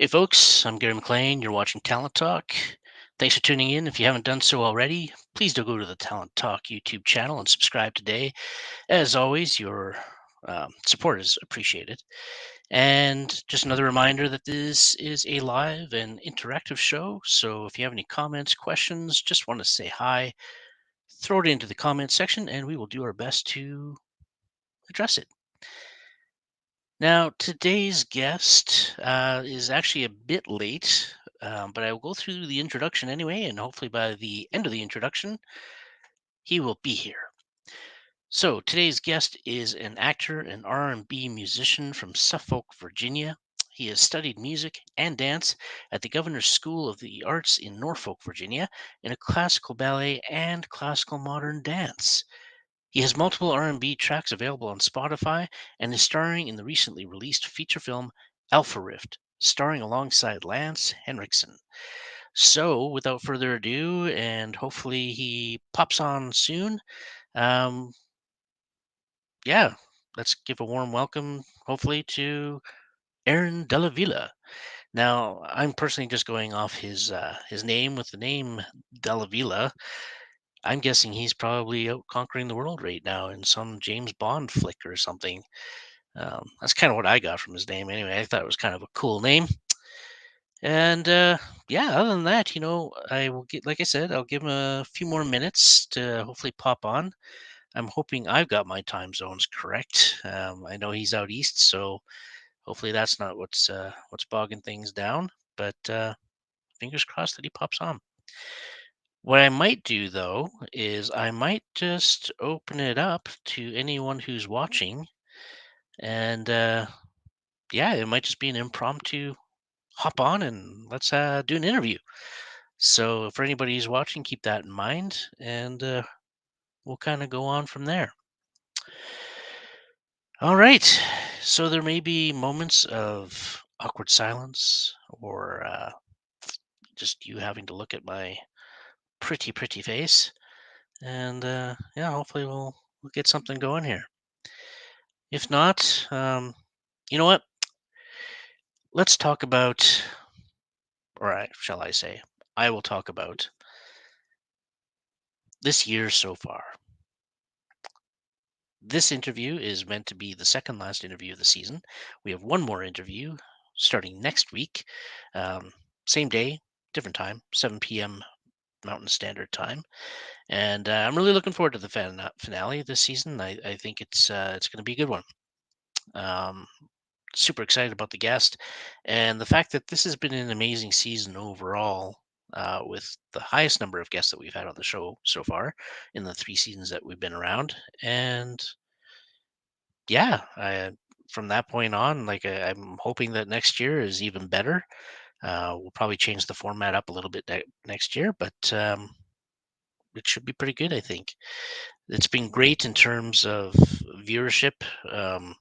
Hey folks, I'm Gary McLean. You're watching Talent Talk. Thanks for tuning in. If you haven't done so already, please do go to the Talent Talk YouTube channel and subscribe today. As always, your support is appreciated. And just another reminder that this is a live and interactive show. So if you have any comments, questions, just want to say hi, throw it into the comments section and we will do our best to address it. Now, today's guest is actually a bit late, but I will go through the introduction anyway, and hopefully by the end of the introduction, he will be here. So, today's guest is an actor and R&B musician from Suffolk, Virginia. He has studied music and dance at the Governor's School of the Arts in Norfolk, Virginia, in a classical ballet and classical modern dance. He has multiple R&B tracks available on Spotify and is starring in the recently released feature film Alpha Rift, starring alongside Lance Henriksen. So, without further ado, and hopefully he pops on soon, um, yeah, let's give a warm welcome, hopefully, to Aaron Dalla Villa. Now, I'm personally just going off his name with the name Dalla Villa. I'm guessing he's probably out conquering the world right now in some James Bond flick or something. That's kind of what I got from his name anyway. I thought it was kind of a cool name. And yeah, other than that, I will get, like I said, I'll give him a few more minutes to hopefully pop on. I'm hoping I've got my time zones correct. I know he's out east, so hopefully that's not what's bogging things down. But fingers crossed that he pops on. What I might do though is I might just open it up to anyone who's watching, and yeah, it might just be an impromptu hop on and let's do an interview. So for anybody who's watching, keep that in mind, and we'll kind of go on from there. All right. So there may be moments of awkward silence, or just you having to look at my pretty face, and yeah, hopefully we'll get something going here. If not, you know what? Let's talk about, or shall I say, I will talk about this year so far. This interview is meant to be the second last interview of the season. We have one more interview starting next week, um, same day, different time, 7 p.m. Mountain Standard Time, and I'm really looking forward to the finale this season. I think it's going to be a good one. Um, Super excited about the guest and the fact that this has been an amazing season overall, with the highest number of guests that we've had on the show so far in the 3 seasons that we've been around. And yeah, from that point on, like I'm hoping that next year is even better. We'll probably change the format up a little bit next year, but it should be pretty good, I think. It's been great in terms of viewership. Um,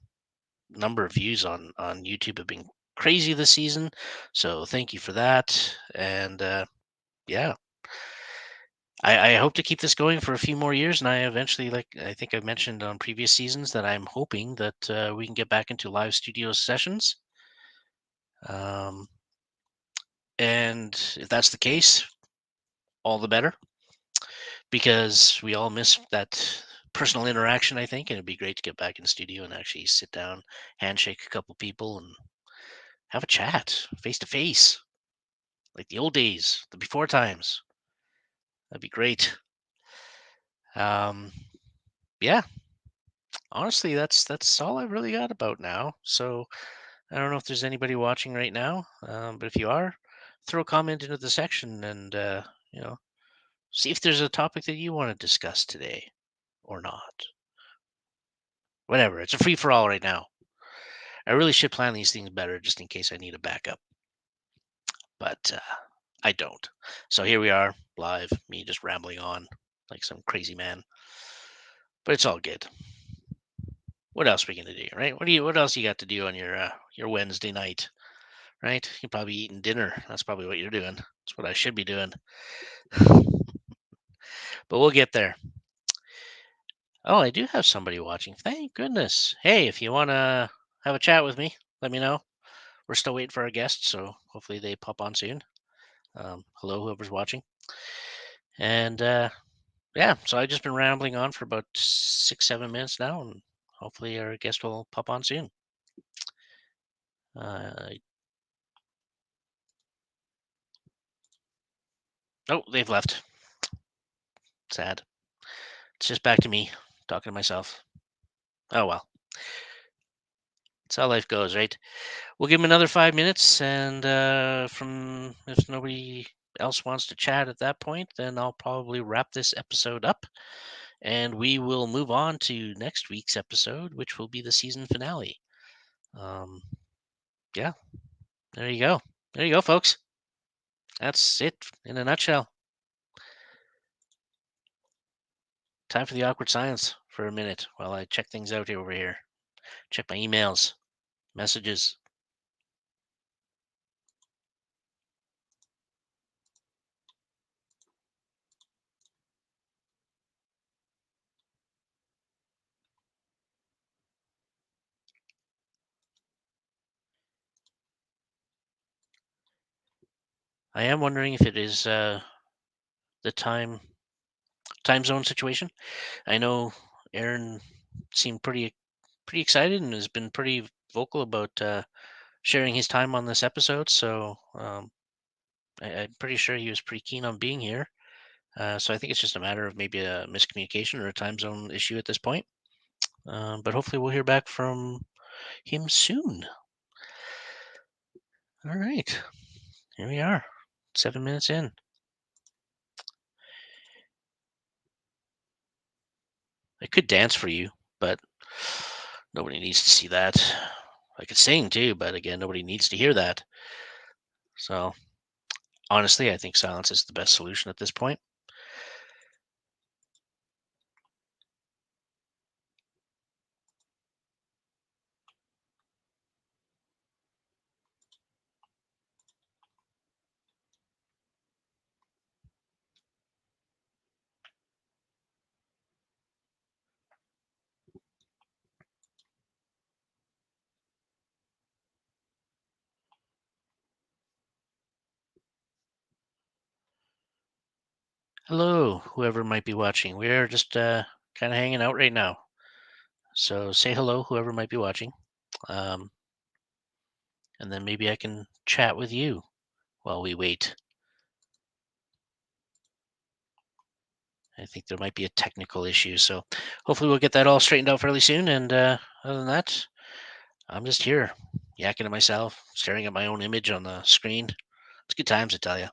Number of views on YouTube have been crazy this season, so thank you for that. And yeah, I hope to keep this going for a few more years, and I eventually, like I think I've mentioned on previous seasons, that I'm hoping that we can get back into live studio sessions. Um, and if that's the case, all the better, because we all miss that personal interaction, I think, and it'd be great to get back in the studio and actually sit down, handshake a couple people, and have a chat face to face, like the old days, the before times. That'd be great. Um, yeah, honestly, that's all I've really got about now. So I don't know if there's anybody watching right now, but if you are, throw a comment into the section and you know see if there's a topic that you want to discuss today or not. Whatever, it's a free for all right now. I really should plan these things better just in case I need a backup, but I don't. So here we are, live, me just rambling on like some crazy man. But it's all good. What else are we gonna do, right? What else you got to do on your Wednesday night, right? You're probably eating dinner. That's probably what you're doing. That's what I should be doing. But we'll get there. Oh, I do have somebody watching. Thank goodness. Hey, if you wanna have a chat with me, let me know. we're still waiting for our guests, so hopefully they pop on soon. Hello, whoever's watching. And yeah, so I've just been rambling on for about 6, 7 minutes now, and hopefully our guest will pop on soon. Oh, they've left. Sad. It's just back to me talking to myself. Oh well, that's how life goes, right? We'll give him another 5 minutes, and from if nobody else wants to chat at that point, then I'll probably wrap this episode up, and we will move on to next week's episode, which will be the season finale. Yeah, there you go. There you go, folks. That's it in a nutshell. Time for the awkward silence for a minute while I check things out over here. Check my emails, messages. I am wondering if it is the time zone situation. I know Aaron seemed pretty excited and has been pretty vocal about sharing his time on this episode. So I'm pretty sure he was pretty keen on being here. So I think it's just a matter of maybe a miscommunication or a time zone issue at this point. But hopefully we'll hear back from him soon. All right, here we are, 7 minutes in. I could dance for you, but nobody needs to see that. I could sing too, but again, nobody needs to hear that. So honestly, I think silence is the best solution at this point. Hello, whoever might be watching. We're just kind of hanging out right now. So say hello, whoever might be watching. Um, and then maybe I can chat with you while we wait. I think there might be a technical issue. So hopefully we'll get that all straightened out fairly soon. And other than that, I'm just here yakking to myself, staring at my own image on the screen. It's good times, I tell you.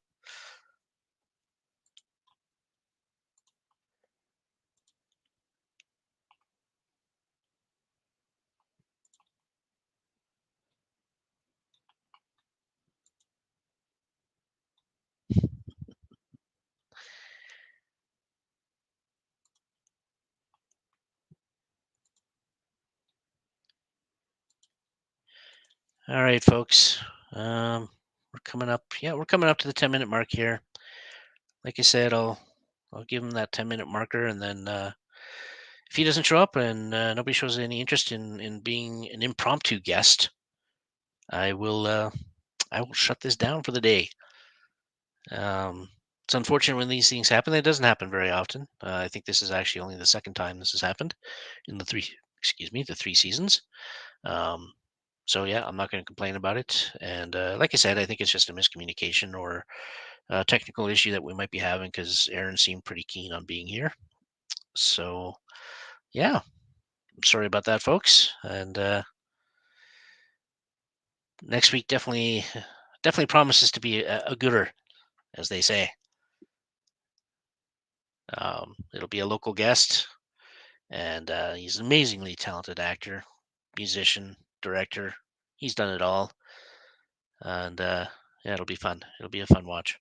All right, folks. We're coming up. Yeah, we're coming up to the 10-minute mark here. Like I said, I'll give him that 10-minute marker, and then if he doesn't show up and nobody shows any interest in being an impromptu guest, I will shut this down for the day. It's unfortunate when these things happen. It doesn't happen very often. I think this is actually only the second time this has happened in the 3 seasons. Um, so yeah, I'm not going to complain about it. And like I said, I think it's just a miscommunication or a technical issue that we might be having because Aaron seemed pretty keen on being here. So yeah, I'm sorry about that, folks. And next week definitely promises to be a gooder, as they say. It'll be a local guest, and he's an amazingly talented actor, musician, director. He's done it all, and yeah, it'll be fun. It'll be a fun watch.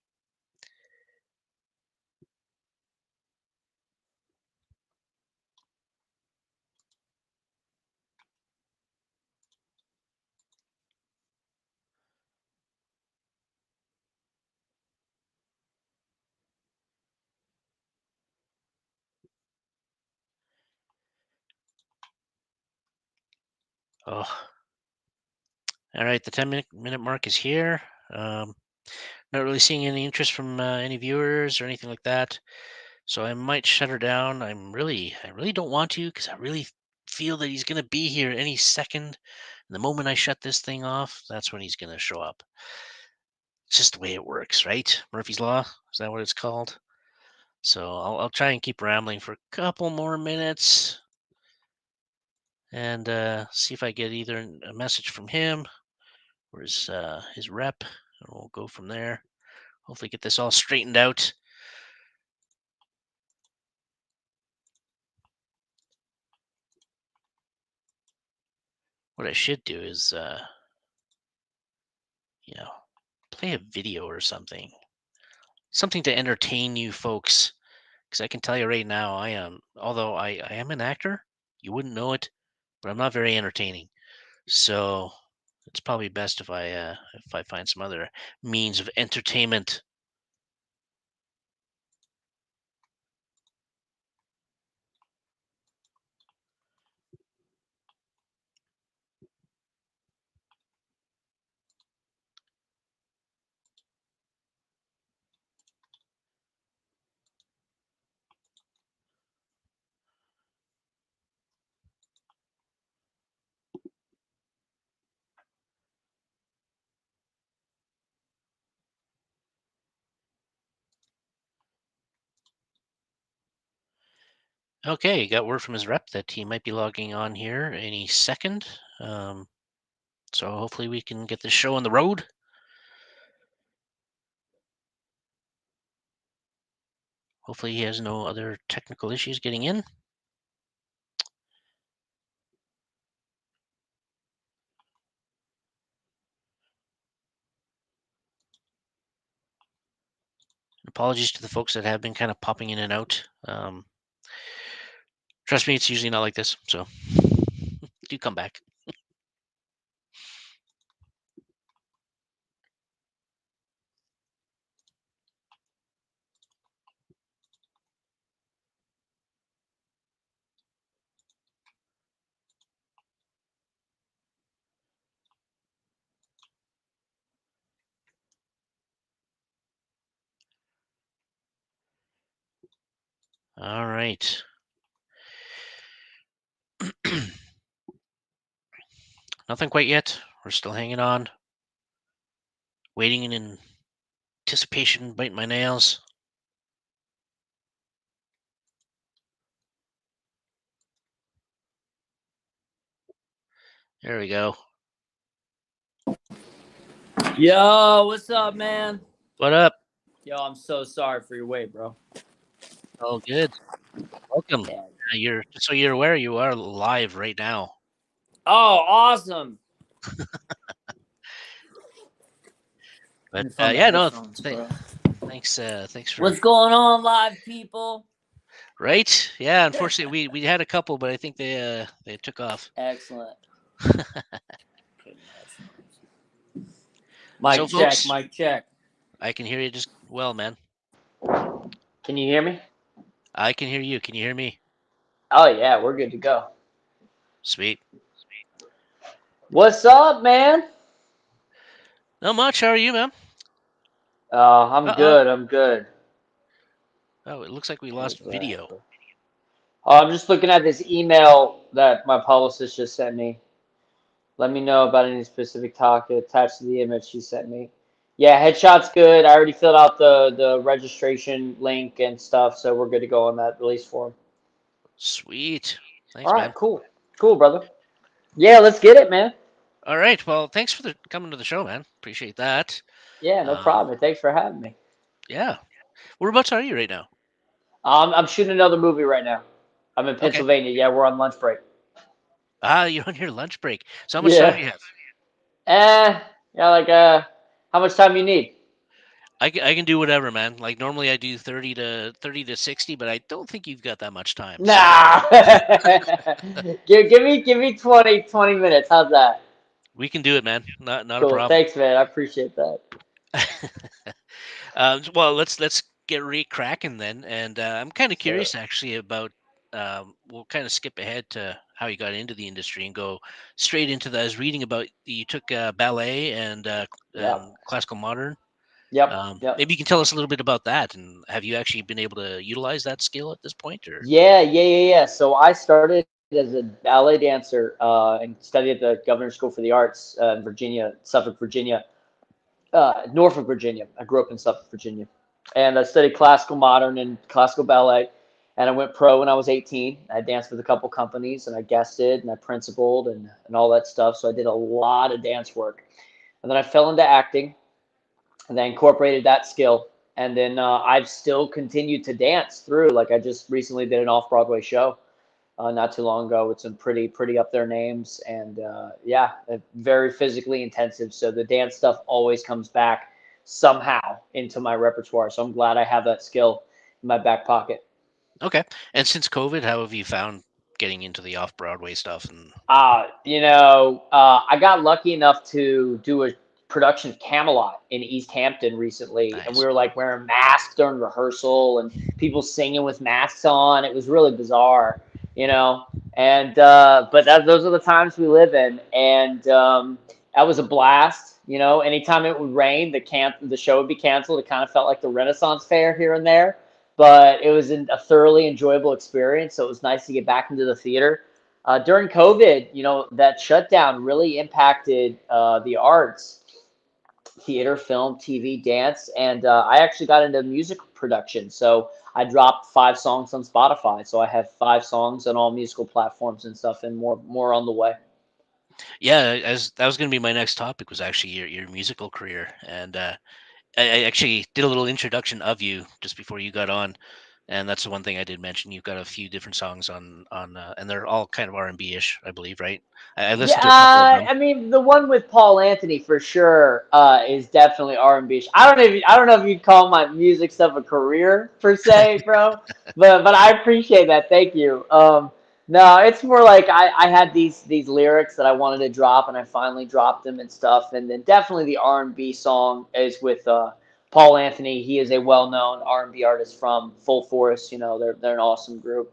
Oh, All right, the 10-minute mark is here. Not really seeing any interest from any viewers or anything like that, so I might shut her down. I really don't want to because I really feel that he's gonna be here any second. And the moment I shut this thing off, that's when he's gonna show up. It's just the way it works, right? Murphy's Law, is that what it's called? So I'll try and keep rambling for a couple more minutes and see if I get either a message from him or his rep, and we'll go from there. Hopefully, get this all straightened out. What I should do is, play a video or something to entertain you folks. Because I can tell you right now, although I am an actor, you wouldn't know it, but I'm not very entertaining. So it's probably best if I find some other means of entertainment. Okay, got word from his rep that he might be logging on here any second. So hopefully we can get this show on the road. Hopefully he has no other technical issues getting in. Apologies to the folks that have been kind of popping in and out. Trust me, it's usually not like this. So do come back. All right. Nothing quite yet. We're still hanging on. Waiting in anticipation, biting my nails. There we go. Yo, what's up, man? What up? Yo, I'm so sorry for your wait, bro. All good. Welcome. Yeah. Just so you're aware, you are live right now. Oh, awesome. But Let me yeah, find my no, headphones, bro. thanks for What's going on, live people? right. Yeah, unfortunately, we had a couple, but I think they took off. Excellent. So, Mic check, folks, mic check. I can hear you just well, man. Can you hear me? I can hear you. Can you hear me? Oh, yeah, we're good to go. Sweet. What's up, man? Not much. How are you, man? I'm Uh-oh. good. I'm good. Oh, it looks like we lost What's that? video. Oh, I'm just looking at this email that my publicist just sent me. Let me know about any specific topic attached to the image she sent me. Yeah, headshot's good. I already filled out the registration link and stuff, so we're good to go on that release form. Sweet. All Thanks, right, man. cool. Cool, brother. Yeah, let's get it, man. All right. Well, thanks for coming to the show, man. Appreciate that. Yeah, no problem. Thanks for having me. Yeah. Whereabouts are you right now? I'm shooting another movie right now. I'm in Okay. Pennsylvania. Yeah, we're on lunch break. You're on your lunch break. So how much time Yeah. do you have? Yeah, like how much time you need? I can do whatever, man. Like normally I do 30 to 60, but I don't think you've got that much time. So Nah. give me 20 minutes. How's that? we can do it, man. Not a Cool. problem. Thanks, man. I appreciate that. Well, let's get cracking then. And I'm kind of So, curious actually about. We'll kind of skip ahead to how you got into the industry and go straight into that. I was reading about you took ballet and Yep. classical modern. Yep. Yep. Maybe you can tell us a little bit about that, and have you actually been able to utilize that skill at this point, or? Yeah. So I started as a ballet dancer and studied at the Governor's School for the Arts in Virginia, Suffolk, Virginia, Norfolk, Virginia. I grew up in Suffolk, Virginia, and I studied classical modern and classical ballet. And I went pro when I was 18. I danced with a couple companies, and I guested, and I principaled, and all that stuff. So I did a lot of dance work, and then I fell into acting, and I incorporated that skill. And then I've still continued to dance through. Like I just recently did an off-Broadway show not too long ago with some pretty up there names, and yeah, very physically intensive. So the dance stuff always comes back somehow into my repertoire. So I'm glad I have that skill in my back pocket. Okay. And since COVID, how have you found getting into the off Broadway stuff? And I got lucky enough to do a production of Camelot in East Hampton recently, and we nice. were like wearing masks during rehearsal and people singing with masks on. It was really bizarre, you know. And but those are the times we live in, and that was a blast. You know, anytime it would rain, the show would be canceled. It kind of felt like the Renaissance Fair here and there, but it was a thoroughly enjoyable experience. So it was nice to get back into the theater during COVID. You know, that shutdown really impacted the arts, theater, film, TV, dance, and I actually got into music production. So I dropped 5 songs on Spotify. So I have 5 songs on all musical platforms and stuff, and more on the way. Yeah, as that was going to be my next topic was actually your musical career, and I actually did a little introduction of you just before you got on, and that's the one thing I did mention. You've got a few different songs on, and they're all kind of R&B ish, I believe, right? I Yeah, listened to a couple of them. I mean the one with Paul Anthony for sure is definitely R&B. I don't know if you'd call my music stuff a career per se, bro, but I appreciate that. Thank you. No, it's more like I had these lyrics that I wanted to drop, and I finally dropped them and stuff. And then definitely the R&B song is with Paul Anthony. He is a well-known R&B artist from Full Force. You know, they're an awesome group.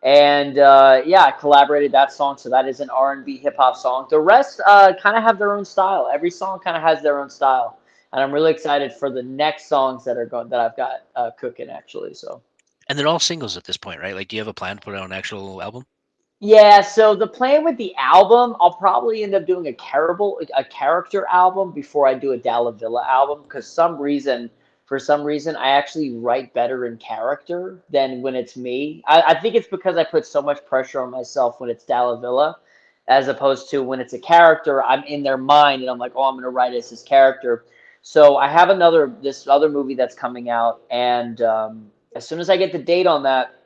And yeah, I collaborated that song, so that is an R&B hip hop song. The rest kind of have their own style. Every song kind of has their own style, and I'm really excited for the next songs that are going that I've got cooking actually. So And they're all singles at this point, right? Like, do you have a plan to put out an actual album? yeah, so the plan with the album, I'll probably end up doing a character album before I do a Dalla Villa album because for some reason, I actually write better in character than when it's me. I think it's because I put so much pressure on myself when it's Dalla Villa, as opposed to when it's a character, I'm in their mind and I'm like, oh, I'm gonna write as this character. So I have this other movie that's coming out, and as soon as I get the date on that.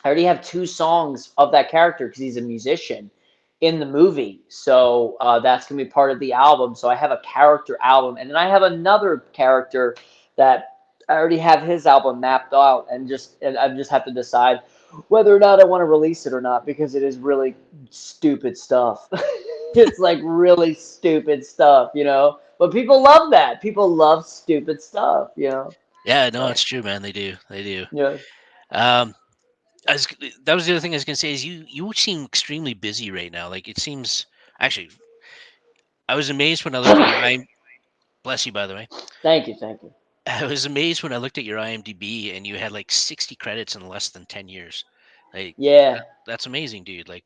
I already have 2 songs of that character because he's a musician in the movie. So that's going to be part of the album. So I have a character album. And then I have another character that I already have his album mapped out. And I just have to decide whether or not I want to release it or not because it is really stupid stuff. It's like really stupid stuff, you know? But people love that. People love stupid stuff, you know? Yeah, no, So, it's true, man. They do, they do. yeah. Um, that was the other thing I was gonna say is you seem extremely busy right now. Like it seems actually, I was amazed when I looked at your IM. Bless you, by the way. Thank you. Thank you. I was amazed when I looked at your IMDb and you had like 60 credits in less than 10 years. Like Yeah. that's amazing, dude. Like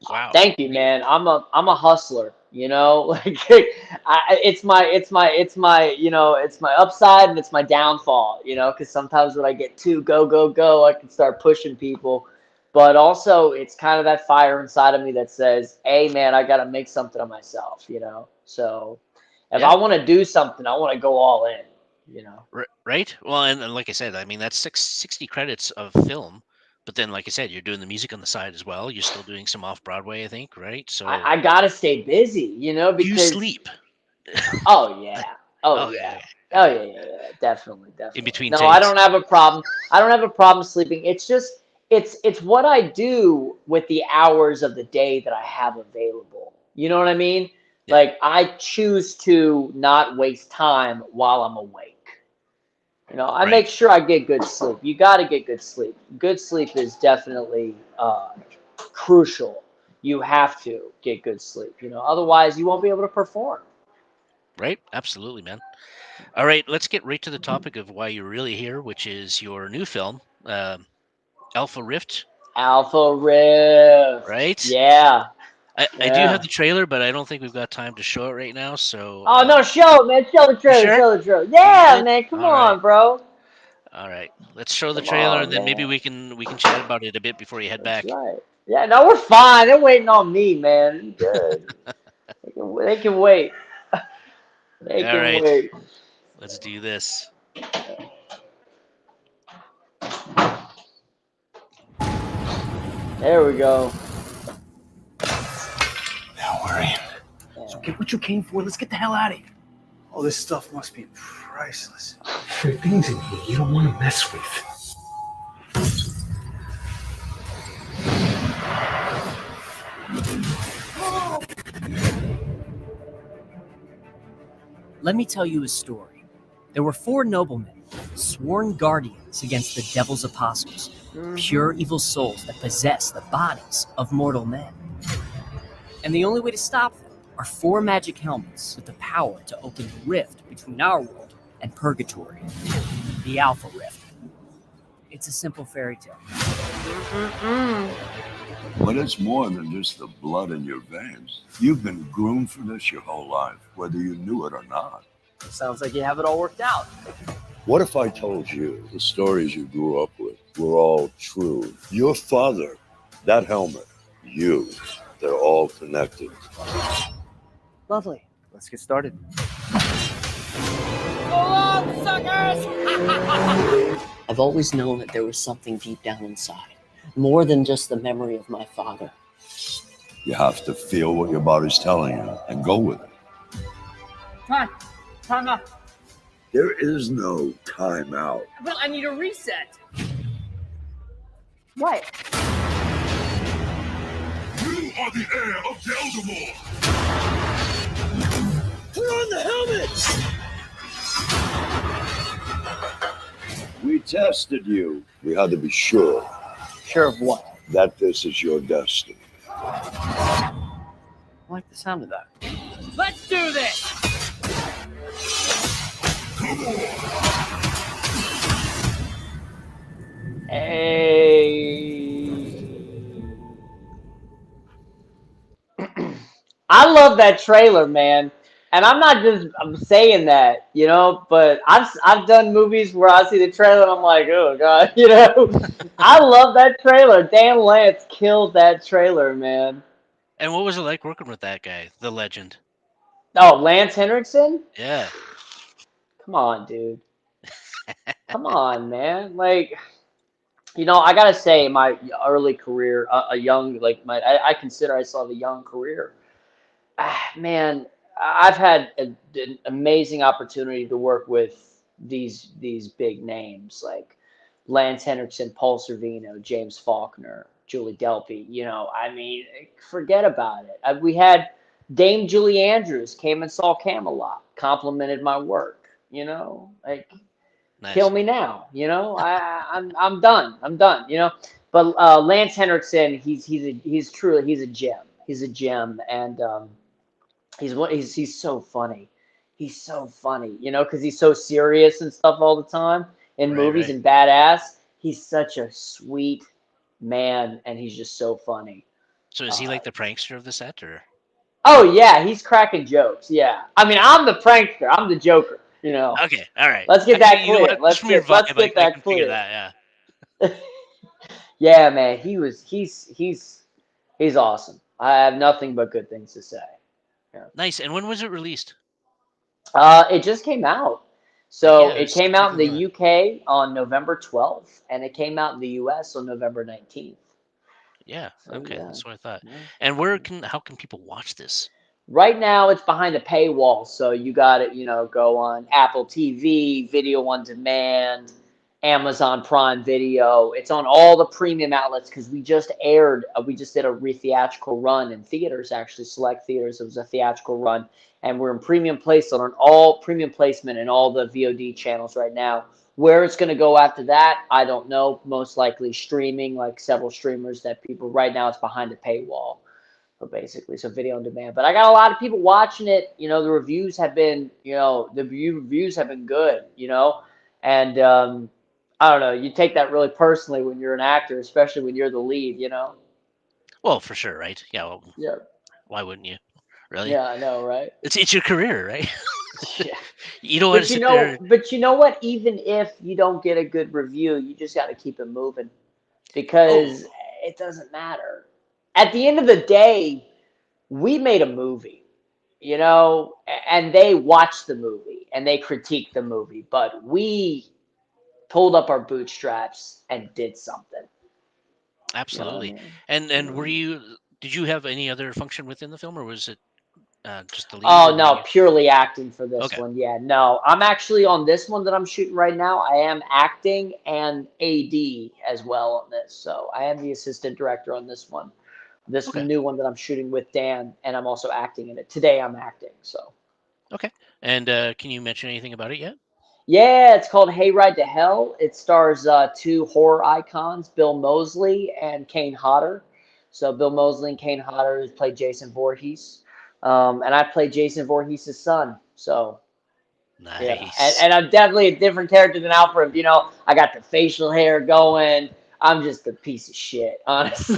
wow. Thank you, man. I'm a hustler, you know. Like it's my upside and it's my downfall, you know. Because sometimes when I get too go, I can start pushing people, but also it's kind of that fire inside of me that says, "Hey, man, I got to make something of myself," you know. So if Yeah. I want to do something, I want to go all in, you know. Right. Well, and like I said, I mean that's 60 credits of film, but then like I said, you're doing the music on the side as well. You're still doing some off Broadway, I think, right? So I got to stay busy, you know, do you because sleep? oh yeah. Oh yeah. Okay. Oh yeah. Definitely, In definitely. between No, I takes. don't have a problem. I don't have a problem sleeping. It's just it's what I do with the hours of the day that I have available. You know what I mean? Yeah. Like I choose to not waste time while I'm awake. You know, I Right. make sure I get good sleep. You got to get good sleep. Good sleep is definitely crucial. You have to get good sleep, otherwise you won't be able to perform. Right? Absolutely, man. All right, let's get right to the topic of why you're really here, which is your new film, Alpha Rift, Alpha Rift. right? Yeah. I do have Yeah. the trailer, but I don't think we've got time to show it right now. So, Oh no, show it, man. Show the you trailer. sure? Show the trailer. You Yeah, good? man. Come All right, on, bro. all right. Let's show the Come trailer, and on, then maybe man. we can chat about it a bit before you head That's back. right. Yeah, no, we're fine. They're waiting on me, man. Good. They can wait. They All can right, wait. let's do this. There we go. Now we're in. So get what you came for. Let's get the hell out of here. All this stuff must be priceless. There are things in here you don't want to mess with. Let me tell you a story. There were 4 noblemen, sworn guardians against the devil's apostles, pure evil souls that possess the bodies of mortal men. And the only way to stop them are 4 magic helmets with the power to open the rift between our world and purgatory. The Alpha Rift. It's a simple fairy tale. But it's more than just the blood in your veins. You've been groomed for this your whole life, whether you knew it or not. Sounds like you have it all worked out. What if I told you the stories you grew up with were all true? Your father, that helmet, you, they're all connected. Lovely. Let's get started. I've always known that there was something deep down inside, more than just the memory of my father. You have to feel what your body's telling you and go with it. Time up. There is no time out. But I need a reset. What? You are the heir of Eldamore! Put on the helmet! We tested you. We had to be sure Sure of what? that this is your destiny. I like the sound of that. Let's do this! Hey. I love that trailer, man. And I'm saying that, but I've done movies where I see the trailer and I'm like, oh god, I love that trailer. Dan Lance killed that trailer, man. And what was it like working with that guy, the legend? Oh, Lance Henriksen? Yeah. Come on, dude. Come on, man. Like, I gotta say, my early career, a young, like I consider I still have a young career. Man, I've had an amazing opportunity to work with these big names like Lance Henriksen, Paul Sorvino, James Faulkner, Julie Delpy. I mean, forget about it. We had Dame Julie Andrews came and saw Camelot, complimented my work. Like Nice. kill me now. I'm done. I'm done. But Lance Henriksen, he's a gem. He's a gem, and he's so funny. He's so funny, because he's so serious and stuff all the time in Right, movies right. and badass. He's such a sweet man, and he's just so funny. So is he like the prankster of the set, or? Oh yeah, he's cracking jokes. Yeah, I mean, I'm the prankster. I'm the Joker. Okay, all right. Let's get that You know clear. what? Let's Just from your get let's vibe, I get that can figure clear. that. Yeah. Yeah, man, he's awesome. I have nothing but good things to say. Nice. And when was it released? It just came out. Like, So yeah, I it was came out in thinking the UK on November 12th, and it came out in the US on November 19th. Yeah. So Okay, yeah, that's what I thought. yeah. And how can people watch this? Right now it's behind a paywall, so you got it, go on Apple TV, video on demand, Amazon Prime Video. It's on all the premium outlets because we just did a re-theatrical run in theaters, actually, select theaters. It was a theatrical run, and we're in premium placement on all premium placement in all the VOD channels right now. Where it's going to go after that, I don't know. Most likely streaming, like several streamers that people right now it's behind a paywall. So basically, so video on demand. But I got a lot of people watching it. You know, the reviews have been, reviews have been good. And I don't know. You take that really personally when you're an actor, especially when you're the lead. Well, for sure, right? Yeah. Well, Yeah. why wouldn't you? Really? Yeah, I know, right? It's your career, right? Yeah. You don't want to sit there. But you know what? Even if you don't get a good review, you just got to keep it moving because it doesn't matter. At the end of the day, we made a movie, and they watched the movie and they critiqued the movie, but we pulled up our bootstraps and did something. Absolutely. You know what I mean? And did you have any other function within the film, or was it just the lead? Oh, no, purely acting for this Okay. one. Yeah, no. I'm actually on this one that I'm shooting right now. I am acting and AD as well on this. So I am the assistant director on this one. This Okay. new one that I'm shooting with Dan, and I'm also acting in it. Today I'm acting, so. Okay. And can you mention anything about it yet? Yeah, it's called Hayride to Hell. It stars two horror icons, Bill Moseley and Kane Hodder. So Bill Moseley and Kane Hodder has played Jason Voorhees. And I play Jason Voorhees' son. So, yeah. Nice. And I'm definitely a different character than Alfred. I got the facial hair going. I'm just a piece of shit, honestly.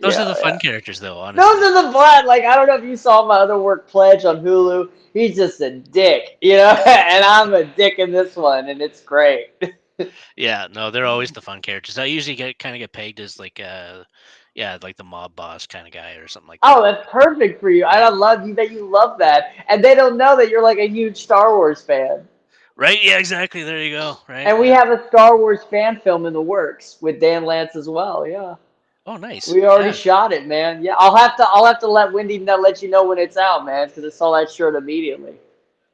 Those are the fun characters, though, honestly. Those are the fun. Like, I don't know if you saw my other work, Pledge, on Hulu. He's just a dick, and I'm a dick in this one, and it's great. Yeah, no, they're always the fun characters. I usually get pegged as like like the mob boss kind of guy or something like that. Oh, that's perfect for you. I love you that you love that. And they don't know that you're like a huge Star Wars fan. Right? Yeah, exactly. There you go. Right. And we have a Star Wars fan film in the works with Dan Lance as well. Yeah. Oh, nice. We already shot it, man. Yeah, I'll have to let Wendy let you know when it's out, man, because I saw that shirt immediately.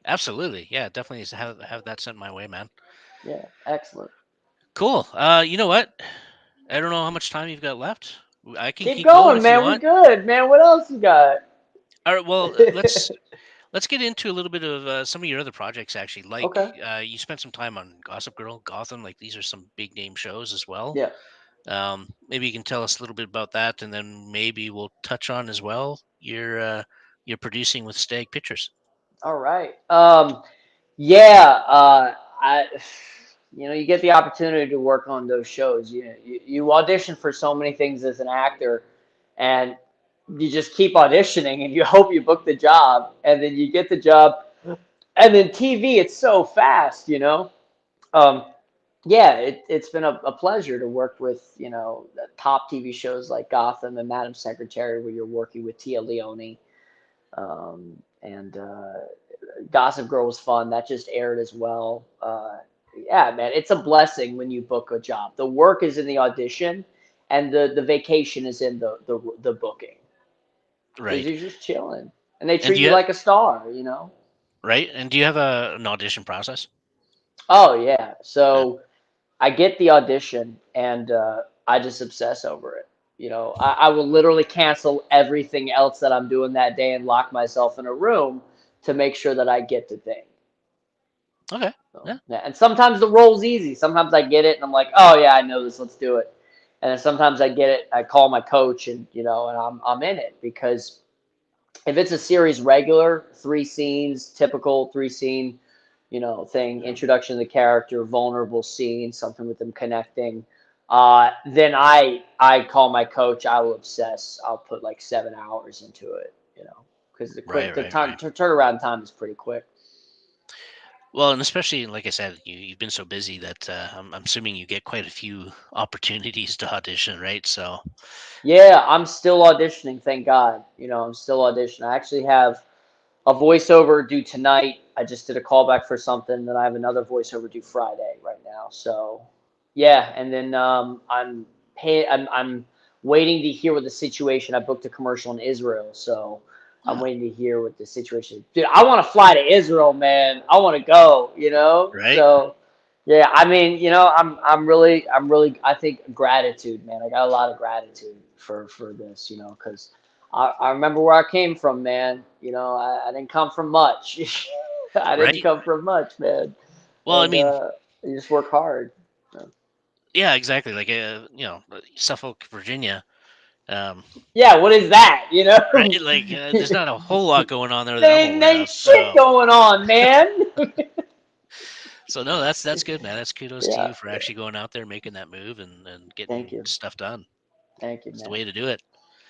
Absolutely. Yeah, definitely have that sent my way, man. Yeah, excellent. Cool. You know what? I don't know how much time you've got left. I can keep going, if man. you want. We're good, man. What else you got? All right. Well, let's get into a little bit of some of your other projects. Actually, like you spent some time on Gossip Girl, Gotham. Like these are some big name shows as well. Yeah. Maybe you can tell us a little bit about that, and then maybe we'll touch on as well you're producing with Stag Pictures. All right. Yeah. You get the opportunity to work on those shows. You audition for so many things as an actor, and you just keep auditioning, and you hope you book the job, and then you get the job, and then TV, it's so fast, Yeah, it's been a pleasure to work with, the top TV shows like Gotham and Madam Secretary, where you're working with Tia Leone. And Gossip Girl was fun. That just aired as well. Yeah, man, it's a blessing when you book a job. The work is in the audition, and the vacation is in the booking. Right. Because you're just chilling. And they treat you like a star, Right. And do you have an audition process? Oh, yeah. So I get the audition, and I just obsess over it. I will literally cancel everything else that I'm doing that day and lock myself in a room to make sure that I get the thing. Okay. So, yeah. And sometimes the role's easy. Sometimes I get it, and I'm like, oh, yeah, I know this. Let's do it. And then sometimes I get it. I call my coach, and and I'm in it, because if it's a series regular, 3 scenes, typical 3-scene, thing, introduction to the character, vulnerable scene, something with them connecting, then I call my coach. I will obsess. I'll put like 7 hours into it, because the turnaround time is pretty quick. Well, and especially, like I said, you've been so busy that I'm assuming you get quite a few opportunities to audition, right? So. Yeah, I'm still auditioning. Thank God. I'm still auditioning. I actually have a voiceover due tonight. I just did a callback for something, then I have another voiceover due Friday right now. So, yeah, and then I'm waiting to hear what the situation. I booked a commercial in Israel, so I'm waiting to hear what the situation is. Dude, I want to fly to Israel, man. I want to go, Right. So Yeah, I mean, I'm really, I think gratitude, man. I got a lot of gratitude for this, because I remember where I came from, man. I didn't come from much. I didn't Right? come from much, man. Well, I And mean, you just work hard. So. yeah, exactly. Like, Suffolk, Virginia. Yeah, what is that? Right? Like, there's not a whole lot going on there that I'm There aware ain't of. shit So, going on, man. no, that's good, man. That's kudos to Yeah, you for actually going out there, making that move, and thank getting you, stuff done. thank you, It's the man. way to do it,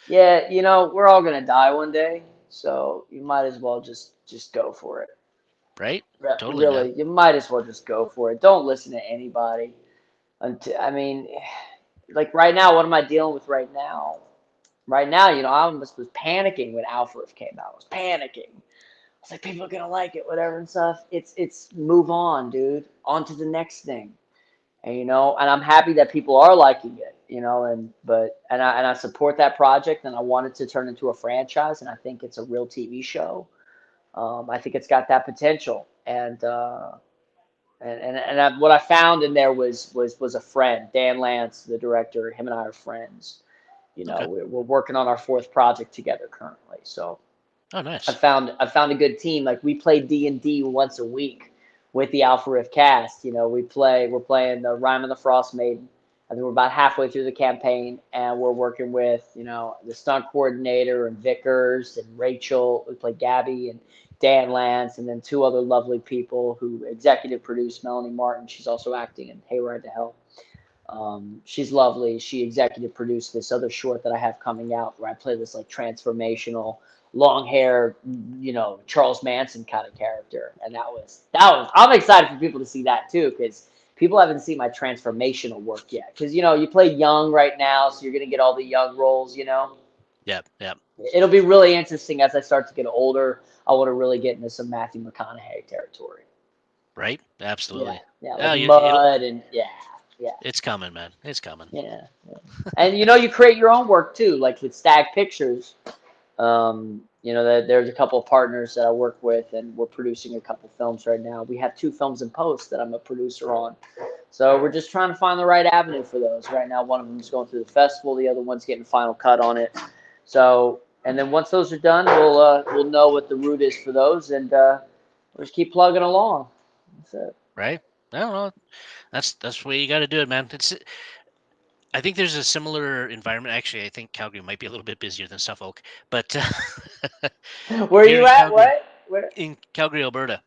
Yeah, we're all gonna die one day, so you might as well just go for it. right? Totally, man. Really, you might as well just go for it. Don't listen to anybody. I mean, like right now, what am I dealing with right now? Right now, I almost was panicking when Alpha came out. I was panicking. I was like, people are gonna like it, whatever and stuff. It's move on, dude. On to the next thing. And I'm happy that people are liking it, and I support that project, and I want it to turn into a franchise, and I think it's a real TV show. I think it's got that potential, and what I found in there was a friend, Dan Lance, the director. Him and I are friends. Okay. We're working on our fourth project together currently. So Oh, I nice. found I found a good team. Like we play D&D once a week with the Alpha Riff cast. We're playing the Rhyme of the Frost Maiden. I think we're about halfway through the campaign, and we're working with the stunt coordinator and Vickers and Rachel. We play Gabby and Dan Lance, and then two other lovely people who executive produced Melanie Martin. She's also acting in Hayride to Hell. She's lovely. She executive produced this other short that I have coming out where I play this like transformational, long hair, Charles Manson kind of character. And I'm excited for people to see that too, because people haven't seen my transformational work yet. Because, you play young right now, so you're going to get all the young roles. Yep. Yep. It'll be really interesting as I start to get older. I want to really get into some Matthew McConaughey territory. Right. Yeah. Absolutely. Yeah. Oh, Like Mud and yeah. Yeah. it's coming, man. It's coming. Yeah. And you create your own work too, like with Stag Pictures. There's a couple of partners that I work with, and we're producing a couple films right now. We have 2 films in post that I'm a producer on. So we're just trying to find the right avenue for those. Right now, one of them is going through the festival, the other one's getting final cut on it. So, and then once those are done, we'll know what the route is for those, and we'll just keep plugging along. That's it. Right. I don't know. That's the way you got to do it, man. I think there's a similar environment. Actually, I think Calgary might be a little bit busier than Suffolk, but Where are here you in at? Calgary, What? Where? in Calgary, Alberta,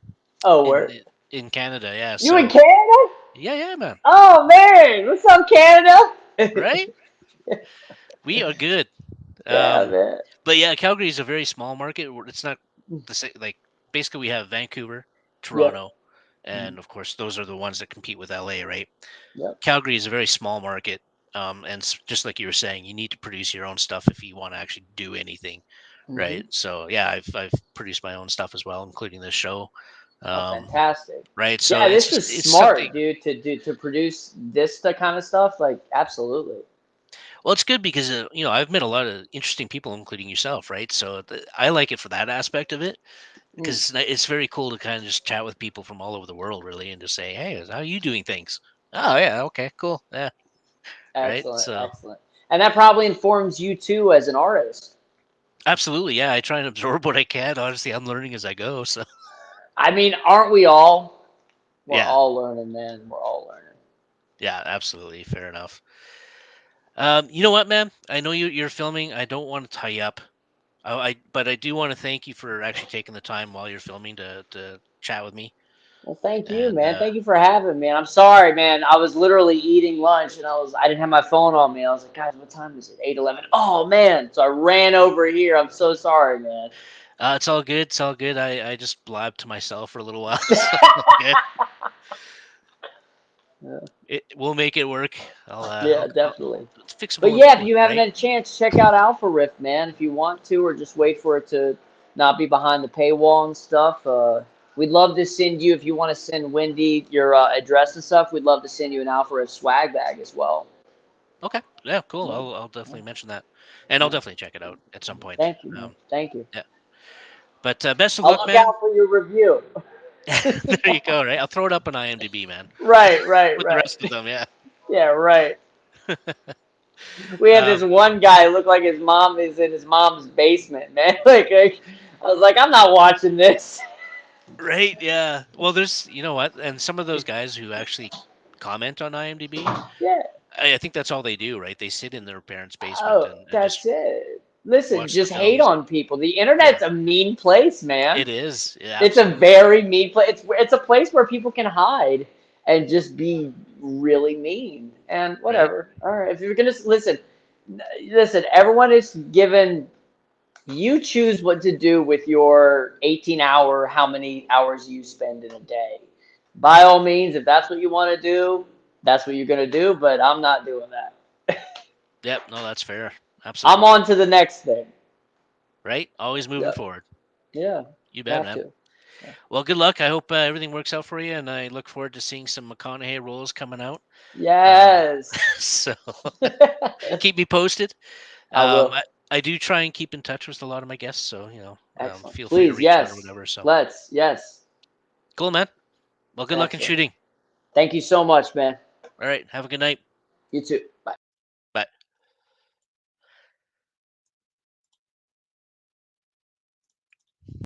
Oh, where? in Canada, yeah. You in So Canada? yeah, man. Oh man, what's up, Canada? Right? We are good. Yeah, man. But yeah, Calgary is a very small market. It's not the same. Like basically, we have Vancouver, Yep. Toronto, and of course, those are the ones that compete with LA, right? Yep. Calgary is a very small market, and just like you were saying, you need to produce your own stuff if you want to actually do anything, right? So yeah, I've produced my own stuff as well, including this show. Oh, fantastic. Right. So Yeah, this is it's smart, something. dude, to produce this kind of stuff. Like, absolutely. Well, it's good because I've met a lot of interesting people, including yourself, right? So I like it for that aspect of it because it's very cool to kind of just chat with people from all over the world, really, and just say, "Hey, how are you doing things?" Oh yeah, okay, cool, yeah, right. Excellent, So excellent. And that probably informs you too as an artist. absolutely, yeah. I try and absorb what I can. Honestly, I'm learning as I go. So I mean, aren't we all? We're yeah, all learning, man. We're all learning. yeah, absolutely, fair enough. You know what, man? I know you're filming. I don't want to tie you up. But I do want to thank you for actually taking the time while you're filming to chat with me. Well, thank you, And man. Thank you for having me. I'm sorry, man. I was literally eating lunch and I didn't have my phone on me. I was like, guys, what time is it? 8:11. Oh man. So I ran over here. I'm so sorry, man. it's all good. It's all good. I just blabbed to myself for a little while. So okay. We'll make it work. Yeah, I'll definitely. fix some But more of the yeah, if food, you haven't right? had a chance, check out Alpha Riff, man. If you want to, or just wait for it to not be behind the paywall and stuff. We'd love to send you, if you want to send Wendy your address and stuff, we'd love to send you an Alpha Riff swag bag as well. Okay. Yeah, cool. Yeah, I'll definitely mention that, and I'll yeah. definitely check it out at some point. Thank you, man. Thank you. Yeah. But best of I'll luck, look man. out for your review. There you go. Right, I'll throw it up on IMDb, man. Right. With the rest of them, yeah. Yeah, right. We had this one guy look like his mom is in his mom's basement, man. Like I was like, I'm not watching this. Right, yeah. Well, there's, you know what, and some of those guys who actually comment on IMDb, Yeah. I think that's all they do, right? They sit in their parents' basement Oh, and that's just it. Listen, watch the just hate films. on people. The internet's a mean place, man. It is. Yeah, It's a absolutely. very mean place. It's a place where people can hide and just be really mean. And whatever. All right. If you're gonna listen, everyone is given. You choose what to do with your 18-hour, how many hours you spend in a day. By all means, if that's what you want to do, that's what you're going to do, but I'm not doing that. Yep, no, that's fair. I'm Absolutely. on to the next thing. Right? Always moving Yeah. forward. Yeah. You bet, Have man. to. Well, good luck. I hope everything works out for you, and I look forward to seeing some McConaughey roles coming out. Yes. So keep me posted. I will. I do try and keep in touch with a lot of my guests, so Excellent. feel free to Please, reach out or yes. whatever. So Yes. cool, man. Well, good luck in Excellent. shooting. Thank you so much, man. All right, have a good night. You too. Bye.